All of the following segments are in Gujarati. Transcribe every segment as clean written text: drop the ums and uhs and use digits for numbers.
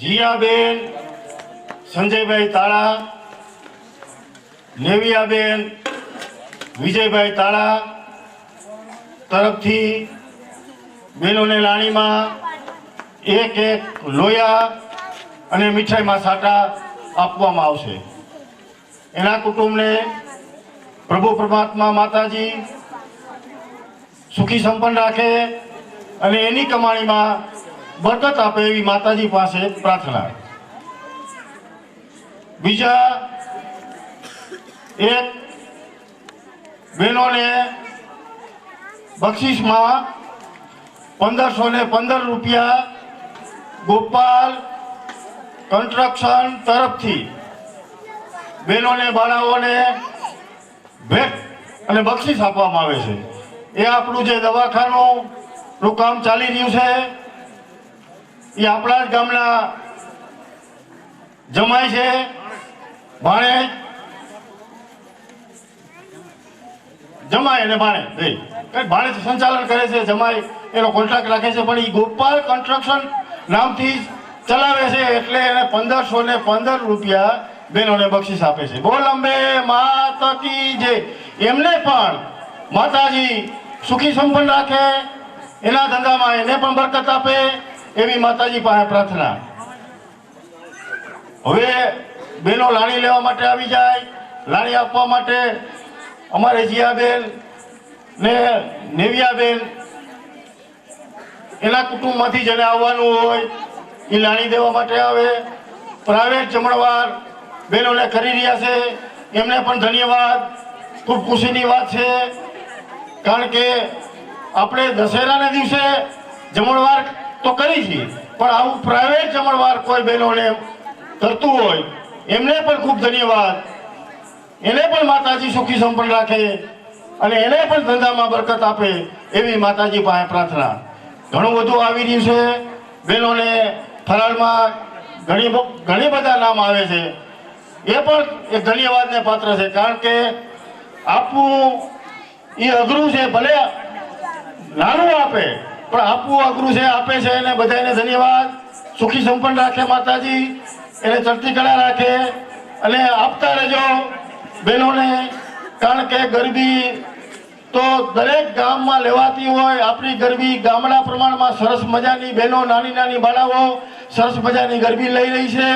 જીયાબેન સંજયભાઈ તાળા, નેવિયાબેન વિજયભાઈ તાળા તરફથી બહેનોને લાણીમાં એક લોયા અને મીઠાઈમાં સાટા આપવામાં આવશે। એના કુટુંબને પ્રભુ પરમાત્મા માતાજી સુખી સંપન્ન રાખે અને એની કમાણીમાં બરકત આપે એવી માતાજી પાસે પ્રાર્થના। બીજા એક બહેનોને બક્ષિસમાં 1515 રૂપિયા ગોપાલ કન્સ્ટ્રક્શન તરફથી બહેનોને બાળાઓને ભેટ અને બક્ષિસ આપવામાં આવે છે। એ આપણું જે દવાખાનું કામ ચાલી રહ્યું છે એ આપણા જ ગામના જમાઈ છે, ભાણેજ જમાઈ અને ભાણેજ સંચાલન કરે છે, જમાઈ એનો કોન્ટ્રાક્ટ રાખે છે, પણ એ ગોપાલ કન્સ્ટ્રક્શન નામથી ચલાવે છે એટલે એને 1515 રૂપિયા બહેનોને બક્ષિસ આપે છે। બોલ અંબે માતા કી જય। એમને પણ માતાજી સુખી સંપન્ન રાખે, એના ધંધામાં એને પણ બરકત આપે એવી માતાજી પાસે પ્રાર્થના। હવે બહેનો લાણી લેવા માટે આવી જાય। લાણી આપવા માટે અમારે જીયાબેન ને નેવિયાબેન એના કુટુંબમાંથી જેને આવવાનું હોય એ લાણી દેવા માટે આવે। પ્રાઇવેટ જમણવાર બહેનોને કરી રહ્યા છે, એમને પણ ધન્યવાદ। ખૂબ ખુશીની વાત છે, કારણ કે આપણે દશેરાના દિવસે જમણવાર તો કરી છીએ, પણ આવું પ્રાઇવેટ જમણવાર કોઈ બહેનોને કરતું હોય એમને પણ ખૂબ ધન્યવાદ। એને પણ માતાજી સુખી સંપન્ન રાખે અને એને પણ ધંધામાં બરકત આપે એવી માતાજી પાસે પ્રાર્થના। ઘણું બધું આવી રહ્યું છે બહેનોને ફરાળમાં ઘણી બધા નામ આવે છે, એ પણ એક ધન્યવાદને પાત્ર છે, કારણ કે આપવું એ અઘરું છે, ભલે નાનું આપે પણ આપવું અઘરું છે, આપે છે એને બધાને ધન્યવાદ। સુખી સંપન્ન રાખે માતાજી, એને ચડતી કળા રાખે અને આપતા રહેજો બહેનોને, કારણ કે ગરબી તો દરેક ગામમાં લેવાતી હોય। આપણી ગરબી ગામડા પ્રમાણમાં સરસ મજાની બહેનો નાની નાની બાળાઓ સરસ મજાની ગરબી લઈ રહી છે।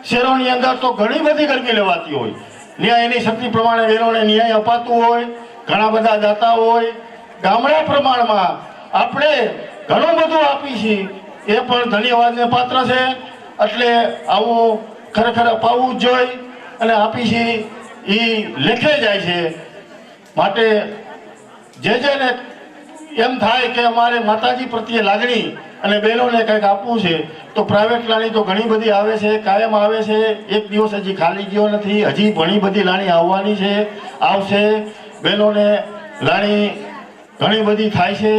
શહેરોની અંદર તો ઘણી બધી ગરબી લેવાતી હોય, ન્યાય એની શક્તિ પ્રમાણે બહેનોને ન્યાય અપાતું હોય, ઘણા બધા દાતા હોય। ગામડા પ્રમાણમાં આપણે ઘણું બધું આપી છીએ, એ પણ ધન્યવાદને પાત્ર છે, એટલે આવું ખરેખર અપાવવું જ જોઈએ અને આપી છીએ એ લેખે જાય છે। માટે જેને એમ થાય કે અમારે માતાજી પ્રત્યે લાગણી અને બહેનોને કંઈક આપવું છે તો પ્રાઇવેટ લાણી તો ઘણી બધી આવે છે, કાયમ આવે છે, એક દિવસ હજી ખાલી ગયો નથી, હજી ઘણી બધી લાણી આવવાની છે, આવશે। બહેનોને લાણી ઘણી બધી થાય છે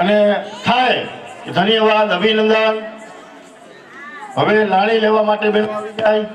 અને થાય, ધન્યવાદ, અભિનંદન। હવે લાણી લેવા માટે બહેનો આવી જાય।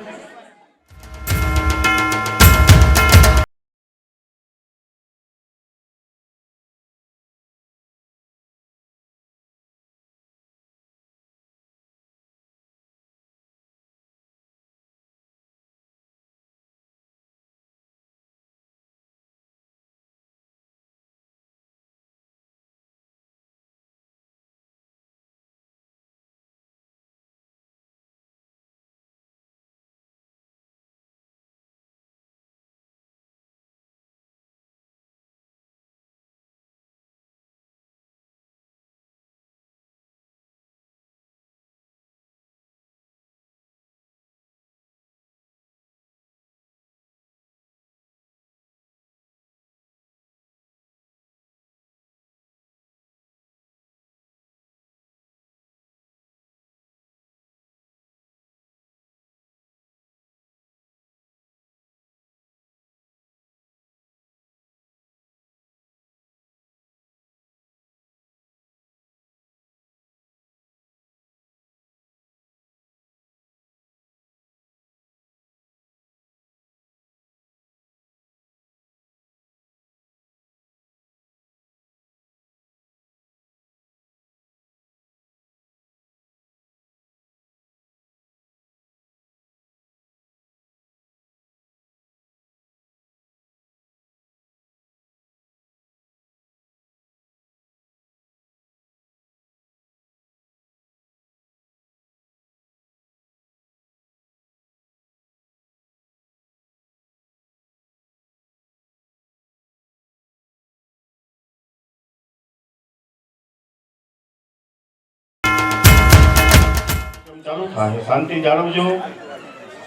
ચાલુ થાય શાંતિ જાળવજો,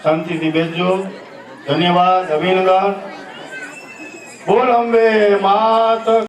શાંતિથી બેસજો. ધન્યવાદ. અભિનંદન. બોલ અંબે માત.